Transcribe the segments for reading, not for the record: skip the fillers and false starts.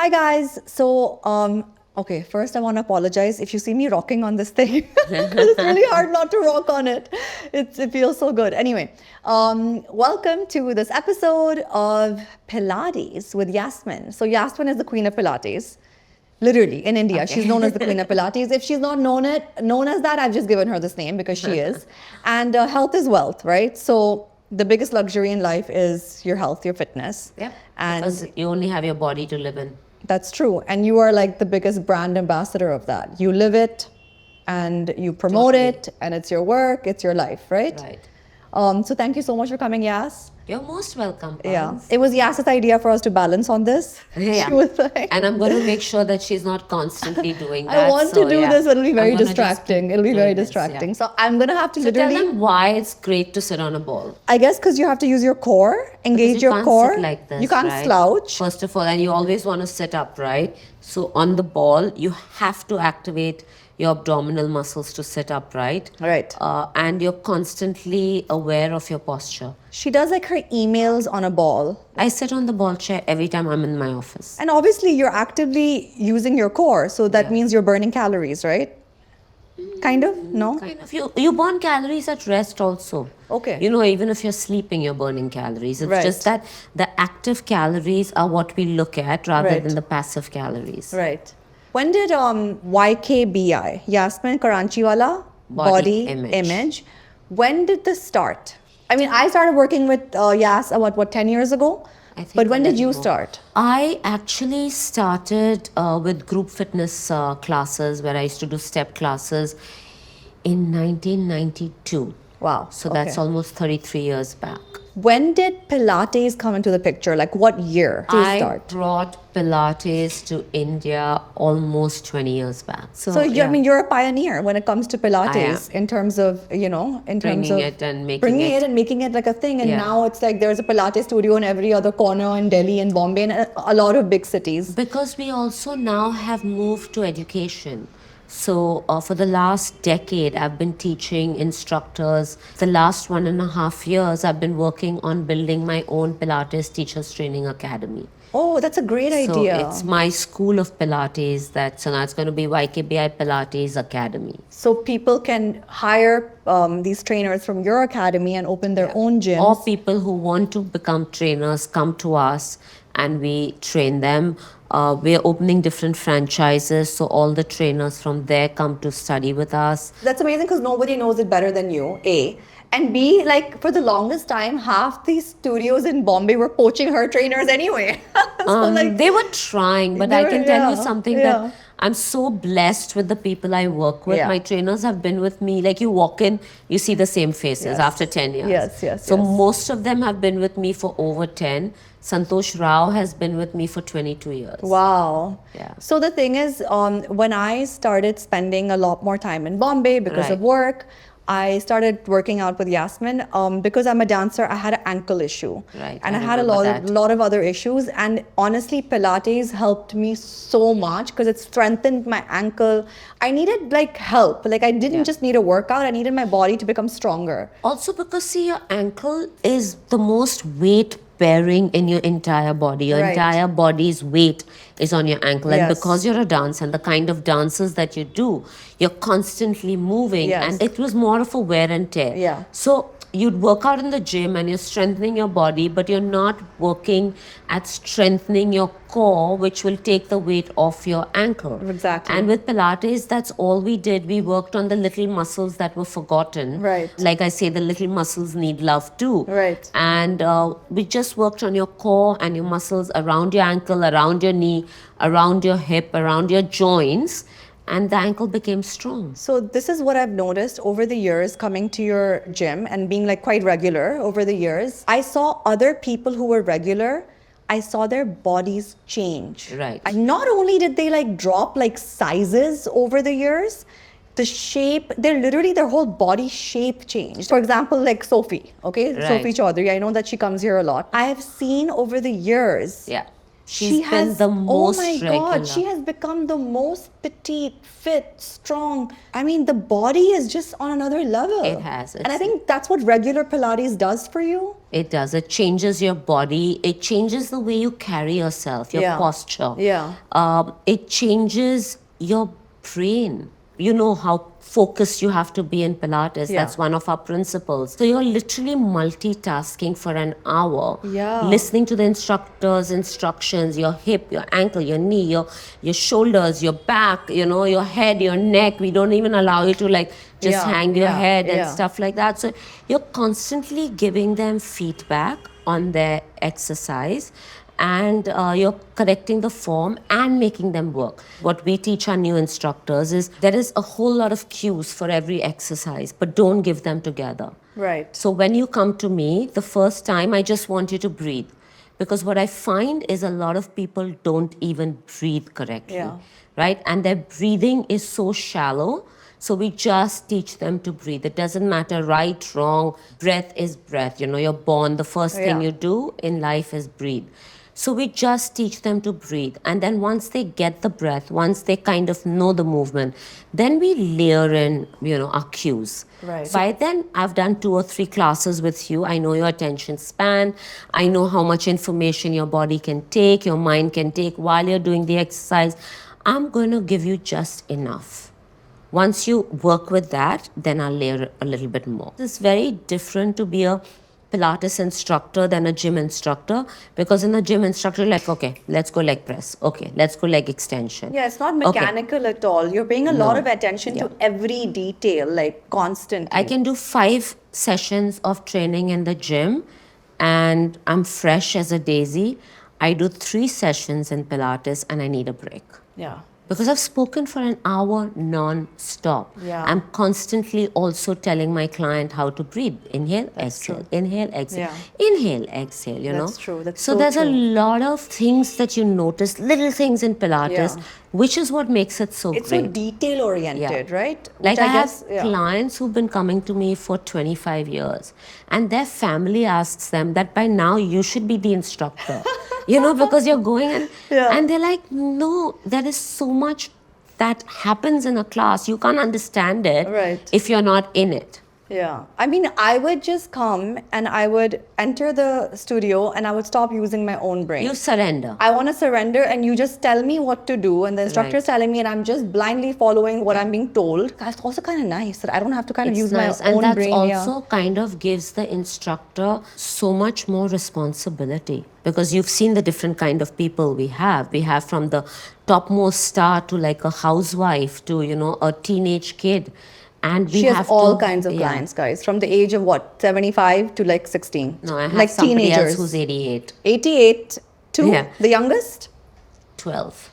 Hi guys. Okay, first I want to apologize if you see me rocking on this thing. It's really hard not to rock on it. It feels so good. Anyway, welcome to this episode of Pilates with Yasmin. So Yasmin is the queen of Pilates. Literally, in India, she's known as the queen of Pilates. If she's not known as that, I've just given her this name because she is. And health is wealth, right? So the biggest luxury in life is your health, your fitness. Yep. And because you only have your body to live in. that's true. And you are like the biggest brand ambassador of that. You live it and you promote it, and it's your work, it's your life, right? Right. So thank you so much for coming, Yas. You're most welcome. Yeah. Pans. It was Yas's idea for us to balance on this. Yeah. She was like, And I'm going to make sure that she's not constantly doing that. I want to do this, but it'll be very I'm gonna just distracting. keep It'll be doing very this, distracting. yeah. So I'm going to have to So tell literally, them why it's great to sit on a ball. I guess because you have to use your core, engage Because you your can't core. sit like this, you can't right? slouch. First of all, and you always want to sit upright. So on the ball, you have to activate your abdominal muscles to sit upright. Right. And you're constantly aware of your posture. She does like her emails on a ball. I sit on the ball chair every time I'm in my office. And obviously you're actively using your core. So that means you're burning calories, right? Kind of? No? Kind of. You burn calories at rest also. Okay. You know, even if you're sleeping, you're burning calories. It's Right. just that the active calories are what we look at rather Right. than the passive calories. Right. When did YKBI, Yasmin Karachiwala, Body Body Image. Image, when did this start? I mean, I started working with Yas about, 10 years ago? I think But when a did little you more. start? I actually started with group fitness classes where I used to do step classes in 1992. Wow. So that's okay. almost 33 years back. When did Pilates come into the picture? Like what year did it I start? brought Pilates to India almost 20 years back. So I mean, you're a pioneer when it comes to Pilates in terms of, in terms Bringing of it and making bringing it- it and making it like a thing. And Yeah. now it's like there's a Pilates studio in every other corner in Delhi and Bombay and a lot of big cities. Because we also now have moved to education. So for the last decade, I've been teaching instructors. The last 1.5 years, I've been working on building my own Pilates Teachers Training Academy. Oh, that's a great So idea. it's my school of Pilates. So now it's going to be YKBI Pilates Academy. So people can hire these trainers from your academy and open their own gyms. Or people who want to become trainers come to us and we train them. We're opening different franchises, so all the trainers from there come to study with us. That's amazing because nobody knows it better than you, A. And B, like for the longest time, half these studios in Bombay were poaching her trainers anyway. So, They were trying, but They I were- can tell you yeah, something yeah. that I'm so blessed with the people I work with. Yeah. My trainers have been with me. Like you walk in, you see the same faces Yes. after 10 years. Yes, So yes. most of them have been with me for over 10. Santosh Rao has been with me for 22 years. Wow. Yeah. So the thing is, when I started spending a lot more time in Bombay because of work, I started working out with Yasmin. Because I'm a dancer, I had an ankle issue. Right, And I I had a remember lot of other issues. And honestly, Pilates helped me so much because it strengthened my ankle. I needed like help. Like I didn't just need a workout. I needed my body to become stronger. Also because see, your ankle is the most weight bearing in your entire body. Your Right. entire body's weight is on your ankle. And Yes. because you're a dancer and the kind of dances that you do, you're constantly moving. Yes. And it was more of a wear and tear. Yeah. So you'd work out in the gym and you're strengthening your body, but you're not working at strengthening your core, which will take the weight off your ankle. Exactly. And with Pilates, that's all we did. We worked on the little muscles that were forgotten. Right. Like I say, the little muscles need love too. Right. And we just worked on your core and your muscles around your ankle, around your knee, around your hip, around your joints. And the ankle became strong. So this is what I've noticed over the years coming to your gym and being like quite regular over the years. I saw other people who were regular, I saw their bodies change. Right. And not only did they like drop like sizes over the years, the shape, their whole body shape changed. For example, like Sophie, okay? Right. Sophie Chaudhary, I know that she comes here a lot. I have seen over the years, Yeah. She's been the most oh my regular. God, she has become the most petite, fit, strong. I mean, the body is just on another level. It has. And I think that's what regular Pilates does for you. It does. It changes your body. It changes the way you carry yourself, your posture. Yeah. It changes your brain. You know how focused you have to be in Pilates. Yeah. That's one of our principles. So you're literally multitasking for an hour, Yeah. listening to the instructor's instructions, your hip, your ankle, your knee, your shoulders, your back, your head, your neck. We don't even allow you to just hang your head and stuff like that. So you're constantly giving them feedback on their exercise, and you're correcting the form and making them work. What we teach our new instructors is there is a whole lot of cues for every exercise, but don't give them together. Right. So when you come to me, the first time, I just want you to breathe. Because what I find is a lot of people don't even breathe correctly, right? And their breathing is so shallow. So we just teach them to breathe. It doesn't matter right, wrong. Breath is breath. You're born. The first thing you do in life is breathe. So we just teach them to breathe. And then once they get the breath, once they kind of know the movement, then we layer in, our cues. Right. By then, I've done 2 or 3 classes with you. I know your attention span. I know how much information your body can take, your mind can take while you're doing the exercise. I'm going to give you just enough. Once you work with that, then I'll layer a little bit more. It's very different to be a Pilates instructor than a gym instructor, because in a gym instructor, okay, let's go leg press. Okay, let's go leg extension. Yeah, it's not mechanical at all. You're paying a lot of attention to every detail, constantly. I can do 5 sessions of training in the gym and I'm fresh as a daisy. I do 3 sessions in Pilates and I need a break. Yeah. Because I've spoken for an hour non-stop. Yeah. I'm constantly also telling my client how to breathe. Inhale, exhale, inhale, exhale. Inhale, exhale, That's true. That's so so there's true. a lot of things that you notice, little things in Pilates, which is what makes it so It's great. so detail-oriented, right? Like Which I guess, have clients who've been coming to me for 25 years and their family asks them that by now you should be the instructor, because you're going and they're like, no, there is so much that happens in a class. You can't understand it if you're not in it. Yeah. I mean, I would just come and I would enter the studio and I would stop using my own brain. You surrender. I want to surrender and you just tell me what to do and the instructor's telling me and I'm just blindly following what I'm being told. That's also kind of nice that I don't have to kind of use nice. my own and brain. that's also kind of gives the instructor so much more responsibility, because you've seen the different kind of people we have. We have from the topmost star to like a housewife to, a teenage kid. And She has all kinds of clients, guys, from the age of 75 to 16. No, I have somebody else who's 88. 88 to the youngest? 12.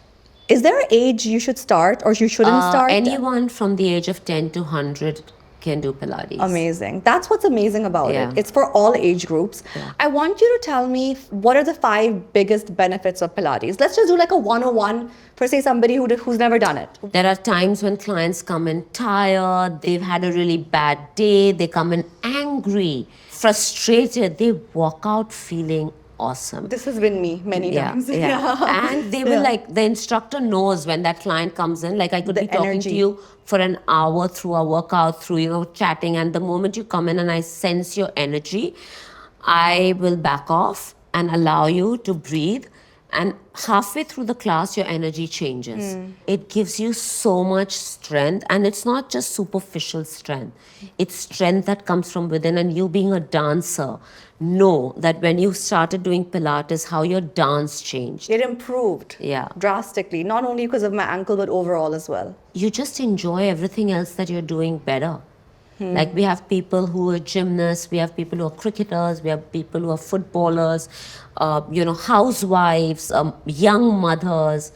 Is there an age you should start or you shouldn't start? Anyone from the age of 10 to 100 can do Pilates. Amazing. That's what's amazing about it. It's for all age groups. I want you to tell me what are the 5 biggest benefits of Pilates. Let's just do like a 101 for say somebody who's never done it. There are times when clients come in tired, they've had a really bad day, they come in angry, frustrated, they walk out feeling awesome. This has been me many times. And they will the instructor knows when that client comes in, I could be talking to you for an hour through a workout, through, chatting. And the moment you come in and I sense your energy, I will back off and allow you to breathe. And halfway through the class, your energy changes. It gives you so much strength. And it's not just superficial strength. It's strength that comes from within. And you being a dancer, know that when you started doing Pilates, how your dance changed. It improved drastically, not only because of my ankle, but overall as well. You just enjoy everything else that you're doing better. Like we have people who are gymnasts, we have people who are cricketers, we have people who are footballers, housewives, young mothers.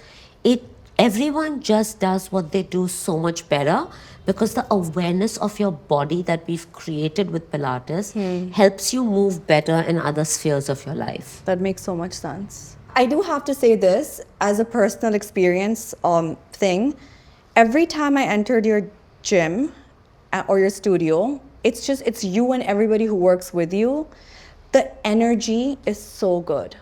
Everyone just does what they do so much better, because the awareness of your body that we've created with Pilates helps you move better in other spheres of your life. That makes so much sense. I do have to say this as a personal experience thing. Every time I entered your gym or your studio, it's you and everybody who works with you. The energy is so good.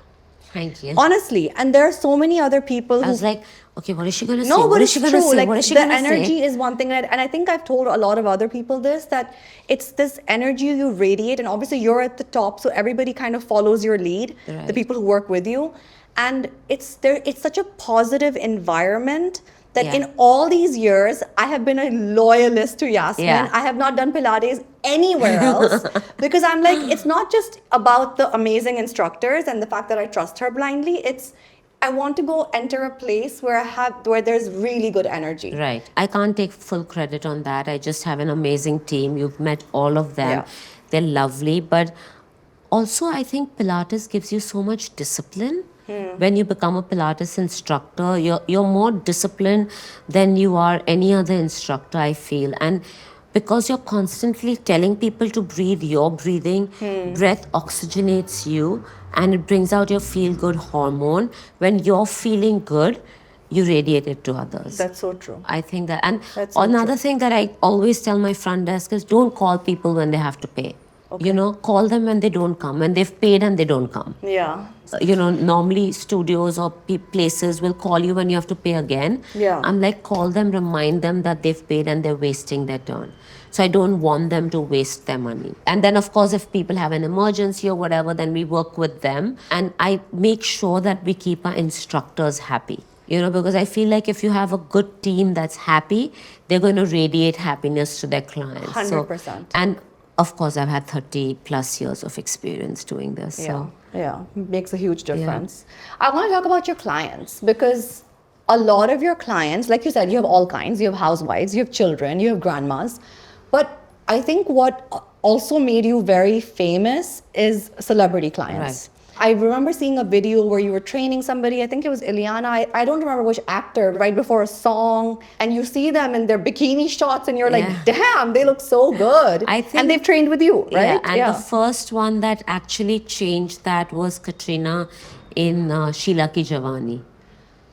Thank you. Honestly. And there are so many other people I who was like, okay, what is she going to say? no, What but is it's she going to true. say? Like What is she the going to energy say? is one thing, and I think I've told a lot of other people this, that it's this energy you radiate, and obviously you're at the top, so everybody kind of follows your lead. The Right. people who work with you, and it's there. It's such a positive environment that Yeah. in all these years I have been a loyalist to Yasmin. Yeah. I have not done Pilates anywhere else because I'm like, it's not just about the amazing instructors and the fact that I trust her blindly. It's I want to go enter a place where there's really good energy. Right. I can't take full credit on that. I just have an amazing team. You've met all of them. Yeah. They're lovely. But also, I think Pilates gives you so much discipline. When you become a Pilates instructor, you're more disciplined than you are any other instructor, I feel. And because you're constantly telling people to breathe your breathing, breath oxygenates you and it brings out your feel good hormone. When you're feeling good, you radiate it to others. That's so true. I think that. And That's so another true. thing that I always tell my front desk is don't call people when they have to pay. You know, call them when they don't come, when they've paid and they don't come. Yeah. You know, normally studios or places will call you when you have to pay again. Yeah. I'm like, call them, remind them that they've paid and they're wasting their turn. So I don't want them to waste their money. And then, of course, if people have an emergency or whatever, then we work with them. And I make sure that we keep our instructors happy. You know, because I feel like if you have a good team that's happy, they're going to radiate happiness to their clients. 100%. And of course, I've had 30 plus years of experience doing this. Yeah. So Yeah. Makes a huge difference. I want to talk about your clients because a lot of your clients, like you said, you have all kinds. You have housewives, you have children, you have grandmas. But I think what also made you very famous is celebrity clients. I remember seeing a video where you were training somebody. I think it was Ileana. I don't remember which actor, right before a song. And you see them in their bikini shots and you're like, damn, they look so good. I think- and they've trained with you, right? Yeah, and the first one that actually changed that was Katrina in Sheila Ki Jawani.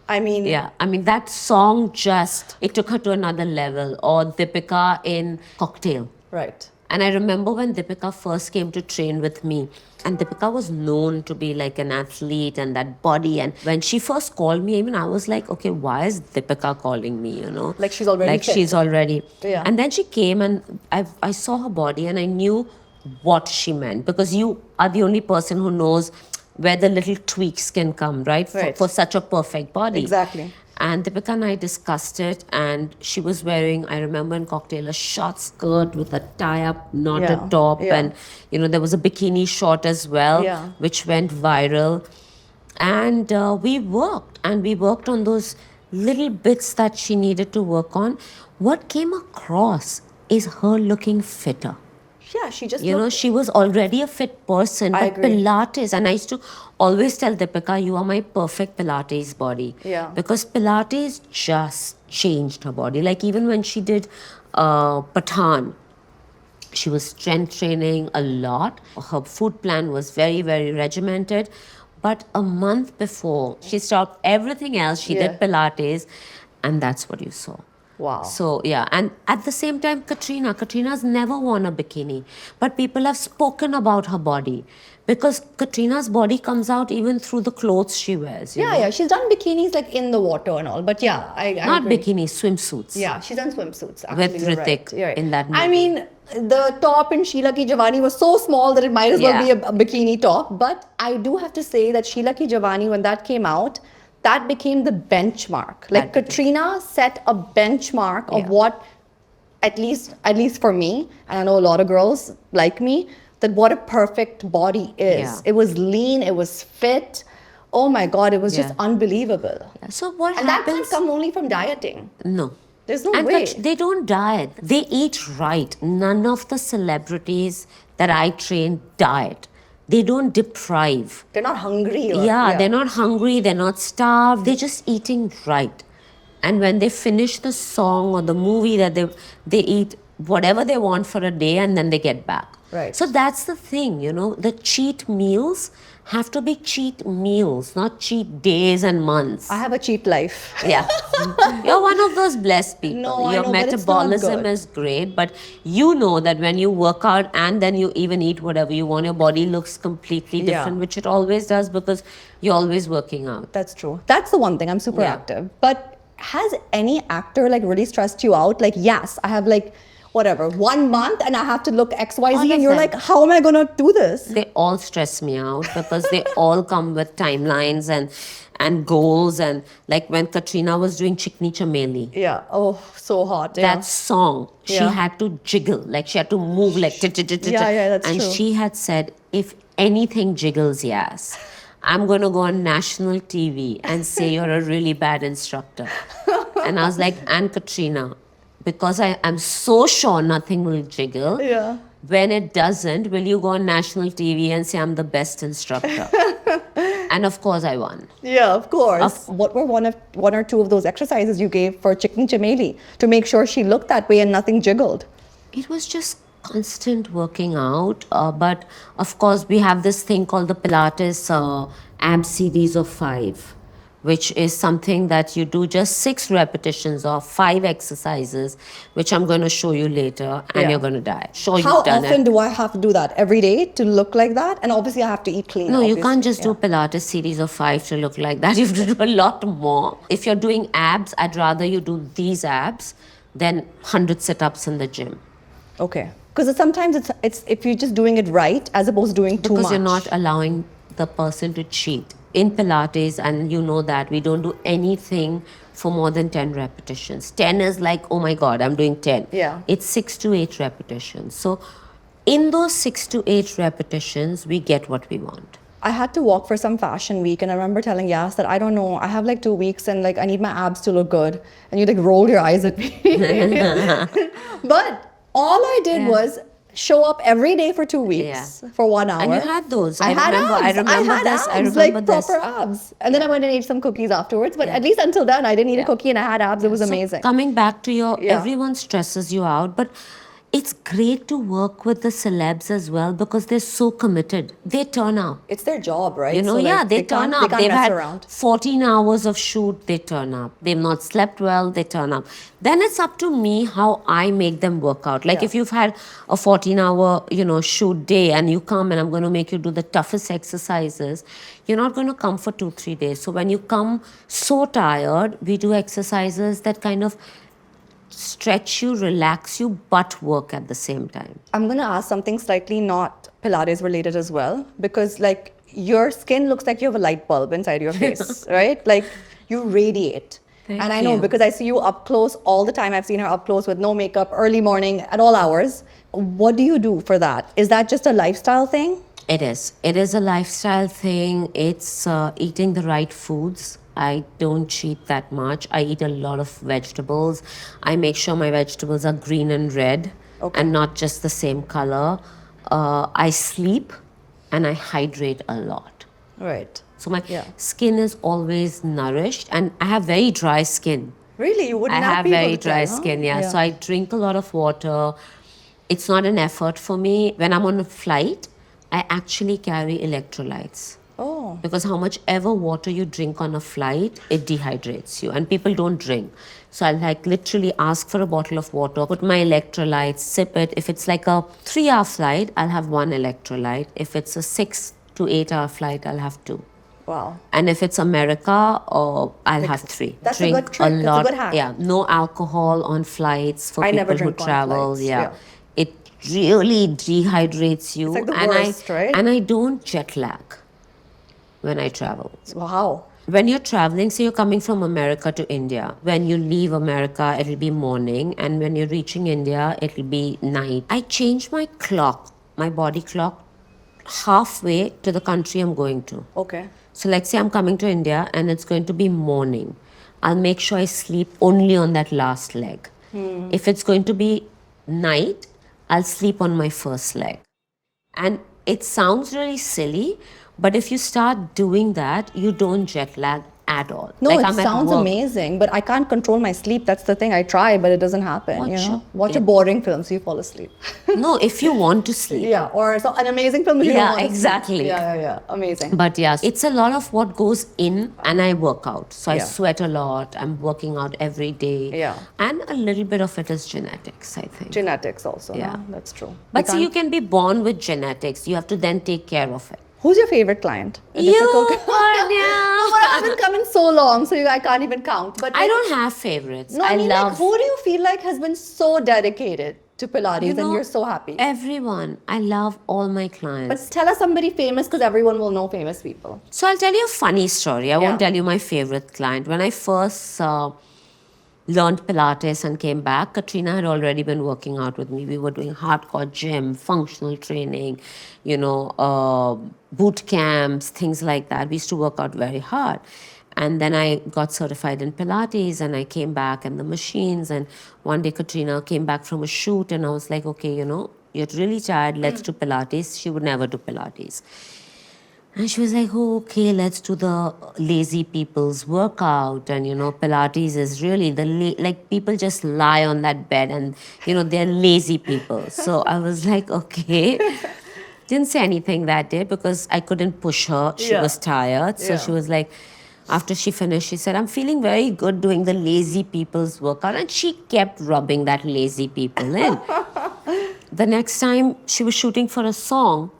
I mean, Yeah, I mean, that song just, it took her to another level. Or Deepika in Cocktail. right. And I remember when Deepika first came to train with me, and Deepika was known to be like an athlete and that body. And when she first called me, I was like, okay, why is Deepika calling me, you know? Like she's already Like fit. she's already. Yeah. And then she came and I saw her body and I knew what she meant, because you are the only person who knows where the little tweaks can come, right? Right. For such a perfect body. Exactly. And Deepika and I discussed it, and she was wearing, I remember in Cocktail, a short skirt with a tie-up, not Yeah, a top. yeah. And, you know, there was a bikini short as well, Yeah. which went viral. And we worked on those little bits that she needed to work on. What came across is her looking fitter. Yeah, she just You know, she was already a fit person, I but agree. Pilates, and I used to always tell Deepika, you are my perfect Pilates body. Yeah. Because Pilates just changed her body. Like even when she did Pathan, she was strength training a lot. Her food plan was very, very regimented. But a month before, she stopped everything else. She did Pilates, and that's what you saw. Wow. So, yeah. And at the same time, Katrina's never worn a bikini. But people have spoken about her body. Because Katrina's body comes out even through the clothes she wears. you know? Yeah, she's done bikinis like in the water and all. But yeah, I Not agree. bikinis, swimsuits. Yeah, she's done swimsuits. Actually, With you're Hrithik right. You're right. in that I movie. mean, the top in Sheila Ki Jawani was so small that it might as well be a bikini top. But I do have to say that Sheila Ki Jawani, when that came out, that became the benchmark. Like Katrina set a benchmark of what, at least for me, and I know a lot of girls like me, that what a perfect body is. Yeah. It was lean, it was fit. Oh my God, it was just unbelievable. So what And that can't happens? come only from dieting. No. There's no And way. they don't diet. They eat right. None of the celebrities that I train diet. They don't deprive. They're not hungry. They're not hungry. They're not starved. They're just eating right. And when they finish the song or the movie, that they eat whatever they want for a day and then they get back. Right. So that's the thing, the cheat meals have to be cheat meals, not cheat days and months. I have a cheat life. Yeah. You're one of those blessed people. No, I Your know, but it's not metabolism good. is great, but you know that when you work out and then you even eat whatever you want, your body looks completely different, Yeah. which it always does because you're always working out. That's true. That's the one thing. I'm super Yeah. active. But has any actor like really stressed you out? Like, yes, I have like whatever 1 month and I have to look XYZ, All and of you're them. like, how am I gonna do this? They all stress me out because they all come with timelines and goals, and like when Katrina was doing Chikni Chameli, Yeah. Oh, so hot. Yeah. that song, she Yeah. had to jiggle, like she had to move like Yeah, that's and true. she had said, if anything jiggles, yes, I'm going to go on national TV and say you're a really bad instructor. And I was like, and Katrina, because I am so sure nothing will jiggle. Yeah. When it doesn't, will you go on national TV and say I'm the best instructor? And of course I won. Yeah, of course. What were one or two of those exercises you gave for Chikni Chameli to make sure she looked that way and nothing jiggled? It was just constant working out. But of course, we have this thing called the Pilates ab series of 5, which is something that you do just 6 repetitions of 5 exercises, which I'm going to show you later, and Yeah. you're going to die. Sure, How you've done often it. do I have to do that? Every day to look like that? And obviously I have to eat clean. No, you obviously. can't just do Yeah. a Pilates series of 5 to look like that. You have to do a lot more. If you're doing abs, I'd rather you do these abs than 100 sit-ups in the gym. Okay. Because sometimes it's if you're just doing it right as opposed to doing too much. Because you're not allowing the person to cheat. In Pilates, and you know that, we don't do anything for more than 10 repetitions. 10 is like, oh my God, I'm doing 10. Yeah. It's 6 to 8 repetitions. So in those 6 to 8 repetitions, we get what we want. I had to walk for some fashion week, and I remember telling Yas that I don't know, I have like 2 weeks and like I need my abs to look good. And you like rolled your eyes at me. But all I did was show up every day for 2 weeks for 1 hour. And you had those. I had remember. abs. I remember had this. I abs, remember like this. proper abs. And then I went and ate some cookies afterwards. But at least until then, I didn't eat a cookie and I had abs. It was amazing. Coming back to your, Yeah. everyone stresses you out, but it's great to work with the celebs as well because they're so committed. They turn up. It's their job, right? You know, So, like, they turn up. They can't They've mess had around. 14 hours of shoot, they turn up. They've not slept well, they turn up. Then it's up to me how I make them work out. Like if you've had a 14-hour, shoot day and you come and I'm going to make you do the toughest exercises, you're not going to come for 2-3 days. So when you come so tired, we do exercises that kind of stretch you, relax you, but work at the same time. I'm going to ask something slightly not Pilates related as well, because like your skin looks like you have a light bulb inside your face, right? Like you radiate. Thank and I know you. because I see you up close all the time. I've seen her up close with no makeup, early morning, at all hours. What do you do for that? Is that just a lifestyle thing? It is. It is a lifestyle thing. It's eating the right foods. I don't cheat that much. I eat a lot of vegetables. I make sure my vegetables are green and red and not just the same color. I sleep and I hydrate a lot. Right. So my skin is always nourished, and I have very dry skin. Really? You wouldn't I have people very to dry tell, huh? skin, yeah. So I drink a lot of water. It's not an effort for me. When I'm on a flight, I actually carry electrolytes. Oh. Because how much ever water you drink on a flight, it dehydrates you. And people don't drink. So I'll like literally ask for a bottle of water, put my electrolytes, sip it. If it's like a 3-hour flight, I'll have 1 electrolyte. If it's a 6 to 8 hour flight, I'll have 2. Wow. And if it's America, I'll have 3. That's a drink good trick. It's a lot. good hack. Yeah, no alcohol on flights for I people never who drink on travel. flights, Yeah. yeah. It really dehydrates you. It's like the and worst, right? And I don't jet lag when I travel. Wow. When you're traveling, say you're coming from America to India. When you leave America, it'll be morning. And when you're reaching India, it'll be night. I change my clock, my body clock, halfway to the country I'm going to. Okay. So let's say I'm coming to India and it's going to be morning. I'll make sure I sleep only on that last leg. If it's going to be night, I'll sleep on my first leg. And it sounds really silly, but if you start doing that, you don't jet lag at all. No, like it I'm at sounds work. amazing, but I can't control my sleep. That's the thing. I try, but it doesn't happen. Watch a boring film so you fall asleep. No, if you want to sleep. Yeah, or so an amazing film that you don't Yeah, want to exactly. sleep. Yeah. Amazing. But yes, it's a lot of what goes in, and I work out. So I Yeah. sweat a lot. I'm working out every day. Yeah. And a little bit of it is genetics, I think. Genetics also. Yeah. No? That's true. But see, you can be born with genetics. You have to then take care of it. Who's your favorite client? A You, difficult- Varnya. No, but I haven't come in so long, so I can't even count. But I don't have favorites. No, I mean, love like, who do you feel like has been so dedicated to Pilates and you're so happy? everyone. I love all my clients. But tell us somebody famous because everyone will know famous people. So I'll tell you a funny story. I Yeah. won't tell you my favorite client. When I first learned Pilates and came back, Katrina had already been working out with me. We were doing hardcore gym, functional training, boot camps, things like that. We used to work out very hard. And then I got certified in Pilates and I came back and the machines. And one day Katrina came back from a shoot and I was like, okay, you're really tired. Let's do Pilates. She would never do Pilates. And she was like, oh, okay, let's do the lazy people's workout. And, Pilates is really like people just lie on that bed and, they're lazy people. So I was like, okay. Didn't say anything that day because I couldn't push her. She was tired. So she was like, after she finished, she said, I'm feeling very good doing the lazy people's workout. And she kept rubbing that lazy people in. The next time she was shooting for a song,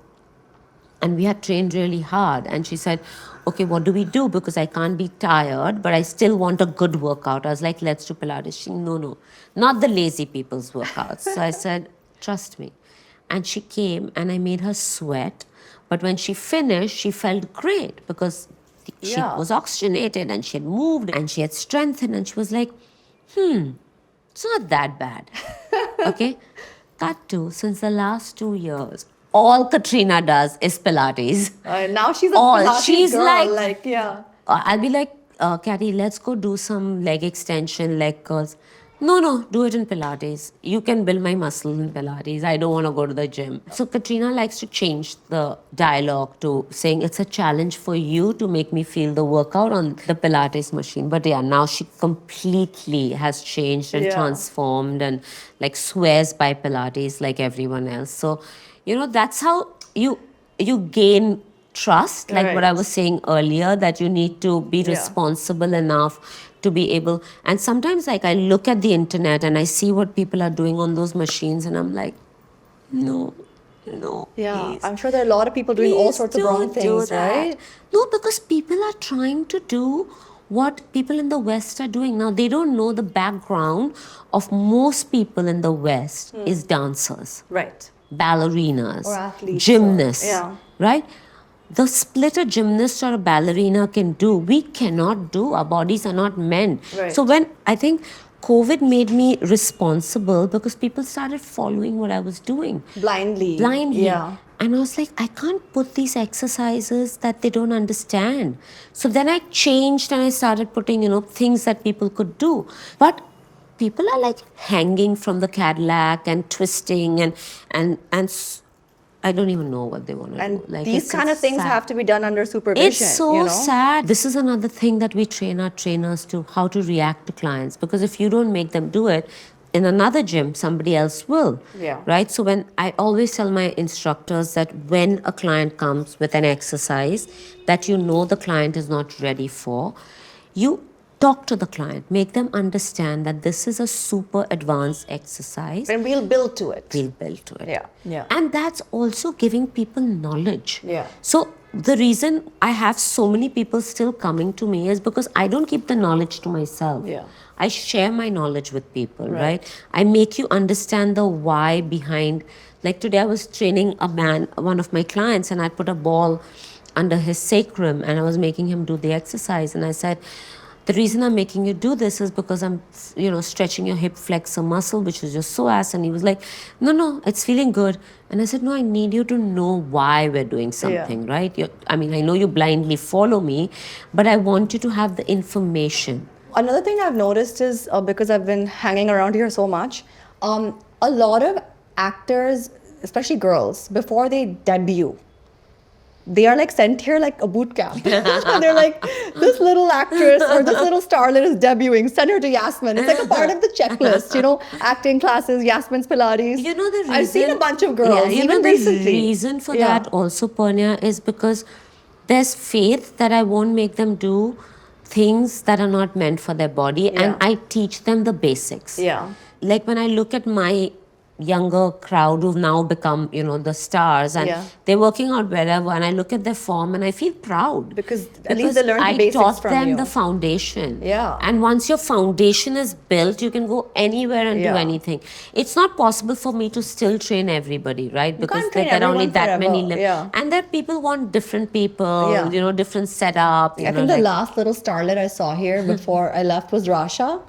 and we had trained really hard. And she said, okay, what do we do? Because I can't be tired, but I still want a good workout. I was like, let's do Pilates. She, no, not the lazy people's workouts. So I said, trust me. And she came and I made her sweat. But when she finished, she felt great because she was oxygenated and she had moved and she had strengthened. And she was like, it's not that bad. Okay? Cut to, since the last 2 years, all Katrina does is Pilates. Now she's a Pilates she's girl. I'll be like, Catty, let's go do some leg extension, leg curls. No, do it in Pilates. You can build my muscle in Pilates. I don't want to go to the gym. So Katrina likes to change the dialogue to saying it's a challenge for you to make me feel the workout on the Pilates machine. But yeah, now she completely has changed and transformed and like swears by Pilates like everyone else. So, that's how you gain trust, like what I was saying earlier, that you need to be responsible enough to be able. And sometimes like I look at the internet and I see what people are doing on those machines and I'm like, no, Yeah, please. I'm sure there are a lot of people doing all Please sorts of wrong don't do things, that. right? No, because people are trying to do what people in the West are doing. Now, they don't know the background of most people in the West is dancers, Right. ballerinas, Or athletes, gymnasts, or- right? The split a gymnast or a ballerina can do, we cannot do. Our bodies are not meant. Right. So when I think COVID made me responsible because people started following what I was doing. Blindly. Yeah. And I was like, I can't put these exercises that they don't understand. So then I changed and I started putting, things that people could do. But people are like hanging from the Cadillac and twisting and I don't even know what they want to And do. Like, these kind of things sad. have to be done under supervision. It's so sad. This is another thing that we train our trainers to, how to react to clients. Because if you don't make them do it, in another gym, somebody else will. Yeah. Right? So when I always tell my instructors that when a client comes with an exercise that the client is not ready for, you talk to the client, make them understand that this is a super advanced exercise. And we'll build to it. We'll build to it. Yeah. And that's also giving people knowledge. Yeah. So the reason I have so many people still coming to me is because I don't keep the knowledge to myself. Yeah. I share my knowledge with people, right? I make you understand the why behind. Like today I was training a man, one of my clients, and I put a ball under his sacrum and I was making him do the exercise. And I said, the reason I'm making you do this is because I'm, stretching your hip flexor muscle, which is your psoas. And he was like, no, it's feeling good. And I said, no, I need you to know why we're doing something, right? I know you blindly follow me, but I want you to have the information. Another thing I've noticed is, because I've been hanging around here so much, a lot of actors, especially girls, before they debut, they are like sent here like a boot camp. They're like, this little actress or this little starlet is debuting, send her to Yasmin. It's like a part of the checklist, acting classes, Yasmin's Pilates. You know the reason. I've seen a bunch of girls, even the recently. reason for that also, Purnia, is because there's faith that I won't make them do things that are not meant for their body, and I teach them the basics. Yeah. Like when I look at my younger crowd who've now become, the stars, and they're working out wherever, and I look at their form and I feel proud. Because at least they learned the basics I taught from them you. the foundation. Yeah. And once your foundation is built, you can go anywhere and do anything. It's not possible for me to still train everybody, right? Because there are only that many. And that people want different people, different setup. I think the last little starlet I saw here before I left was Rasha,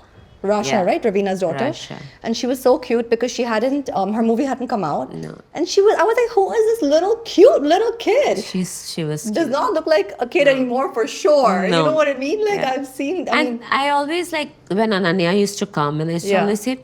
right? Ravina's daughter. Rasha. And she was so cute because she hadn't, her movie hadn't come out. No. And I was like, who is this cute little kid? She was cute. Does not look like a kid anymore for sure. No. You know what I mean? Like I've seen. I always when Ananya used to come, and I used to always say,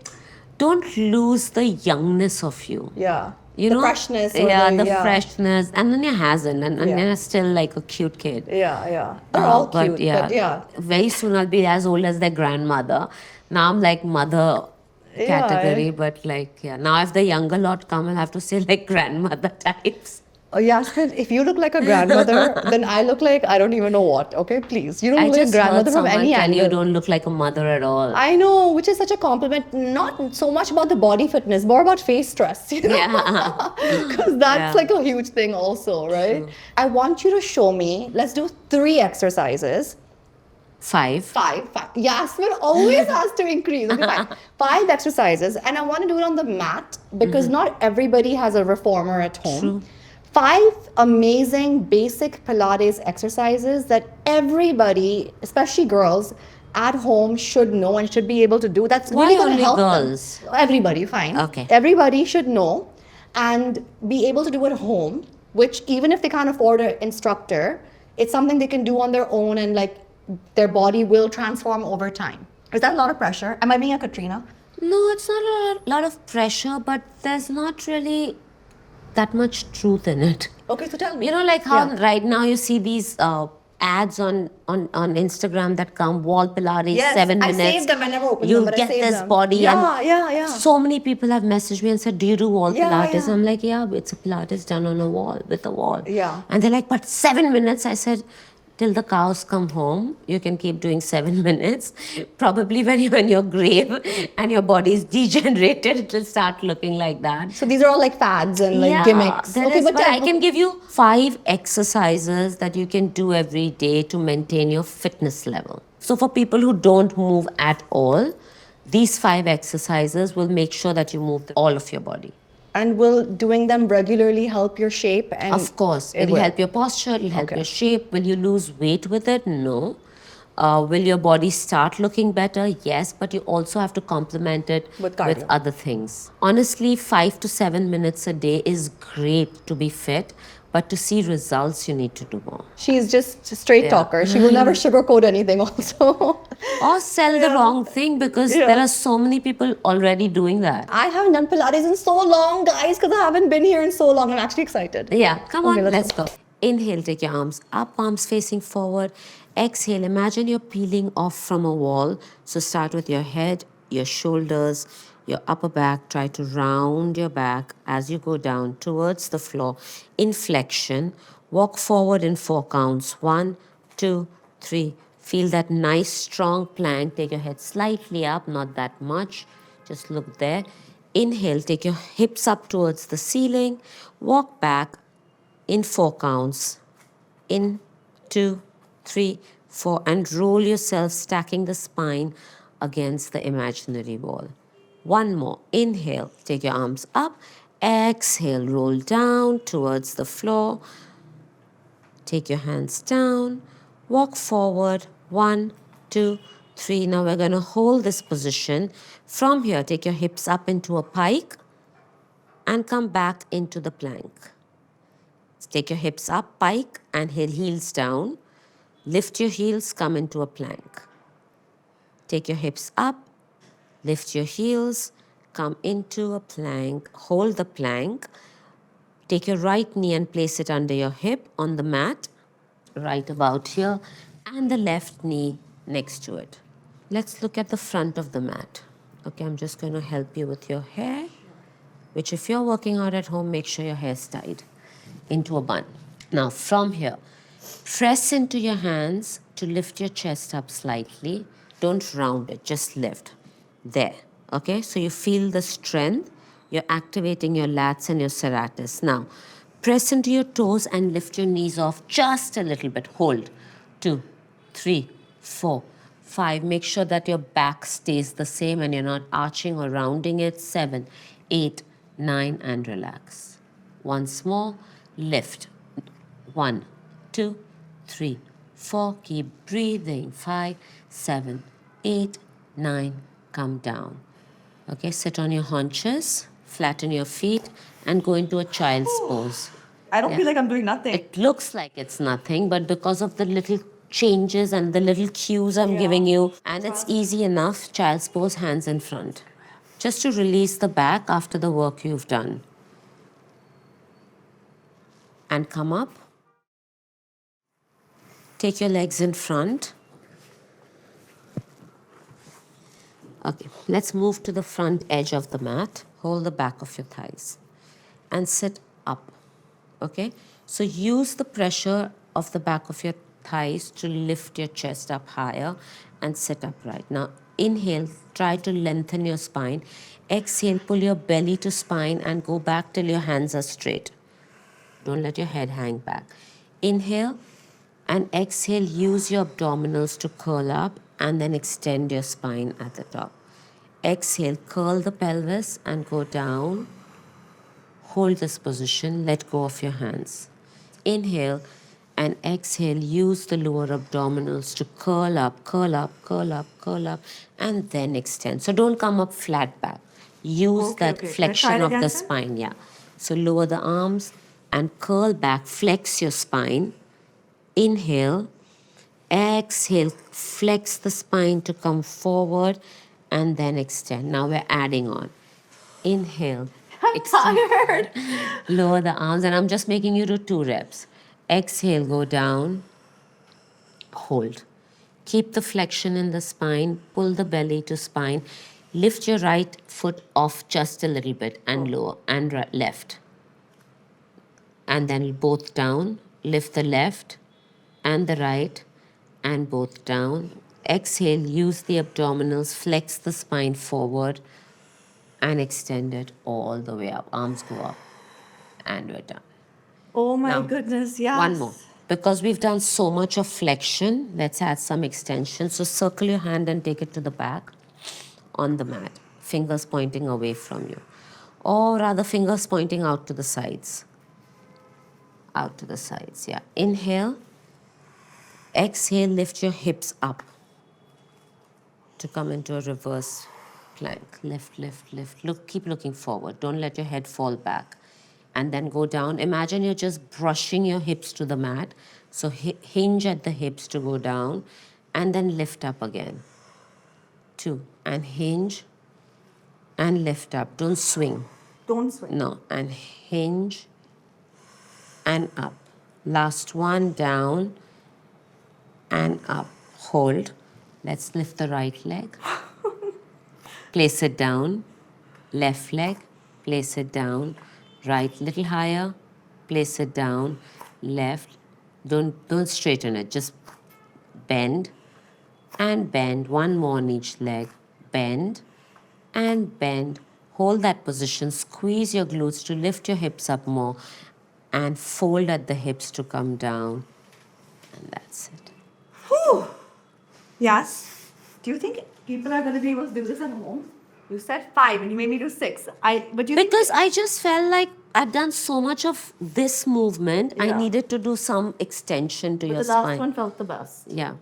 don't lose the youngness of you. Yeah. The freshness. Freshness. And Ananya hasn't. And Ananya is still like a cute kid. Yeah. They're all cute. But yeah. Very soon I'll be as old as their grandmother. Now I'm like mother category, but now if the younger lot come, I'll have to say like grandmother types. Oh, Yasmin, if you look like a grandmother, then I look like I don't even know what. Okay, please. You don't look like a grandmother from any angle. You don't look like a mother at all. I know, which is such a compliment. Not so much about the body fitness, more about face stress. Because that's like a huge thing also, right? True. I want you to show me. Let's do 3 exercises. 5. Yasmin always has to increase. Okay, fine. 5 exercises, and I want to do it on the mat because not everybody has a reformer at home. True. 5 amazing basic Pilates exercises that everybody, especially girls, at home should know and should be able to do. That's really going to help girls? them. Everybody, fine. Okay. Everybody should know and be able to do at home, which even if they can't afford an instructor, it's something they can do on their own and their body will transform over time. Is that a lot of pressure? Am I being a Katrina? No, it's not a lot of pressure, but there's not really that much truth in it. Okay, so tell me. Like how right now you see these ads on Instagram that come, wall Pilates, 7 minutes. I saved them. I never opened You'll them, but get I saved this them. body. Yeah. So many people have messaged me and said, do you do wall Pilates? Yeah. I'm like, yeah, it's a Pilates done on a wall, with a wall. Yeah. And they're like, but 7 minutes? I said, till the cows come home, you can keep doing 7 minutes. Probably when you're in your grave and your body is degenerated, it will start looking like that. So these are all like fads and gimmicks. But I can give you 5 exercises that you can do every day to maintain your fitness level. So for people who don't move at all, these 5 exercises will make sure that you move all of your body. And will doing them regularly help your shape? And of course. It'll help your posture, it'll help your shape. Will you lose weight with it? No. Will your body start looking better? Yes, but you also have to complement it with other things. Honestly, 5 to 7 minutes a day is great to be fit. But to see results, you need to do more. She's just a straight talker. She will never sugarcoat anything also. Or sell the wrong thing because there are so many people already doing that. I haven't done Pilates in so long, guys, because I haven't been here in so long. I'm actually excited. Yeah, come on, let's go. Inhale, take your arms up, palms facing forward. Exhale, imagine you're peeling off from a wall. So start with your head, your shoulders, your upper back. Try to round your back as you go down towards the floor. In flexion, walk forward in 4 counts. 1, 2, 3. Feel that nice strong plank. Take your head slightly up, not that much. Just look there. Inhale, take your hips up towards the ceiling. Walk back in 4 counts. In 2, 3, 4. And roll yourself, stacking the spine against the imaginary wall. 1 more. Inhale, take your arms up. Exhale, roll down towards the floor. Take your hands down. Walk forward. 1, 2, 3. Now we're going to hold this position. From here, take your hips up into a pike and come back into the plank. Take your hips up, pike, and heels down. Lift your heels, come into a plank. Take your hips up. Lift your heels, come into a plank, hold the plank. Take your right knee and place it under your hip on the mat, right about here, and the left knee next to it. Let's look at the front of the mat. Okay, I'm just going to help you with your hair, which if you're working out at home, make sure your hair's tied into a bun. Now from here, press into your hands to lift your chest up slightly. Don't round it, just lift. There, okay? So you feel the strength. You're activating your lats and your serratus. Now, press into your toes and lift your knees off just a little bit. Hold. 2, 3, 4, 5. Make sure that your back stays the same and you're not arching or rounding it. 7, 8, 9, and relax. Once more, lift. 1, 2, 3, 4. Keep breathing. 5, 7, 8, 9. Come down. Okay, sit on your haunches, flatten your feet, and go into a child's pose. I don't feel like I'm doing nothing. It looks like it's nothing, but because of the little changes and the little cues I'm giving you, and it's easy enough, child's pose, hands in front. Just to release the back after the work you've done. And come up. Take your legs in front. Okay, let's move to the front edge of the mat. Hold the back of your thighs and sit up. Okay, so use the pressure of the back of your thighs to lift your chest up higher and sit upright. Now, inhale, try to lengthen your spine. Exhale, pull your belly to spine and go back till your hands are straight. Don't let your head hang back. Inhale and exhale, use your abdominals to curl up and then extend your spine at the top. Exhale, curl the pelvis and go down. Hold this position, let go of your hands. Inhale and exhale, use the lower abdominals to curl up, curl up, curl up, curl up, and then extend. So don't come up flat back. Use that flexion of the spine, yeah. So lower the arms and curl back, flex your spine. Inhale, exhale, flex the spine to come forward and then extend. Now we're adding on. Inhale. I'm tired. Lower the arms and I'm just making you do 2 reps. Exhale, go down. Hold. Keep the flexion in the spine. Pull the belly to spine. Lift your right foot off just a little bit and lower and left. And then both down. Lift the left and the right and both down. Exhale, use the abdominals, flex the spine forward and extend it all the way up. Arms go up and we're done. Oh my goodness, yes. One more. Because we've done so much of flexion, let's add some extension. So circle your hand and take it to the back on the mat. Fingers pointing away from you. Or rather, fingers pointing out to the sides. Out to the sides, yeah. Inhale. Exhale, lift your hips up to come into a reverse plank. Lift, lift, lift. Look, keep looking forward. Don't let your head fall back. And then go down. Imagine you're just brushing your hips to the mat. So hinge at the hips to go down. And then lift up again. 2. And hinge. And lift up. Don't swing. Don't swing. No. And hinge. And up. Last one. Down. And up. Hold. Let's lift the right leg. Place it down. Left leg. Place it down. Right little higher. Place it down. Left. Don't straighten it. Just bend. And bend. One more on each leg. Bend. And bend. Hold that position. Squeeze your glutes to lift your hips up more. And fold at the hips to come down. And that's it. Whew. Yes. Do you think people are going to be able to do this at home? You said 5 and you made me do 6. Because I just felt like I've done so much of this movement, I needed to do some extension to your spine. The last one felt the best. Yeah.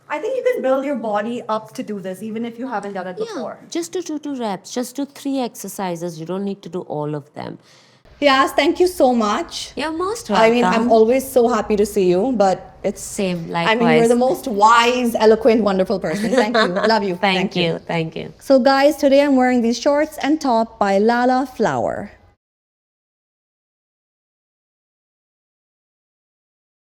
I think you can build your body up to do this, even if you haven't done it before. Just do 2 reps. Just do 3 exercises. You don't need to do all of them. Yes, thank you so much. You're most welcome. I mean, I'm always so happy to see you, but it's... Same, likewise. I mean, you're the most wise, eloquent, wonderful person. Thank you. Love you. Thank you. Thank you. So guys, today I'm wearing these shorts and top by Lala Flower.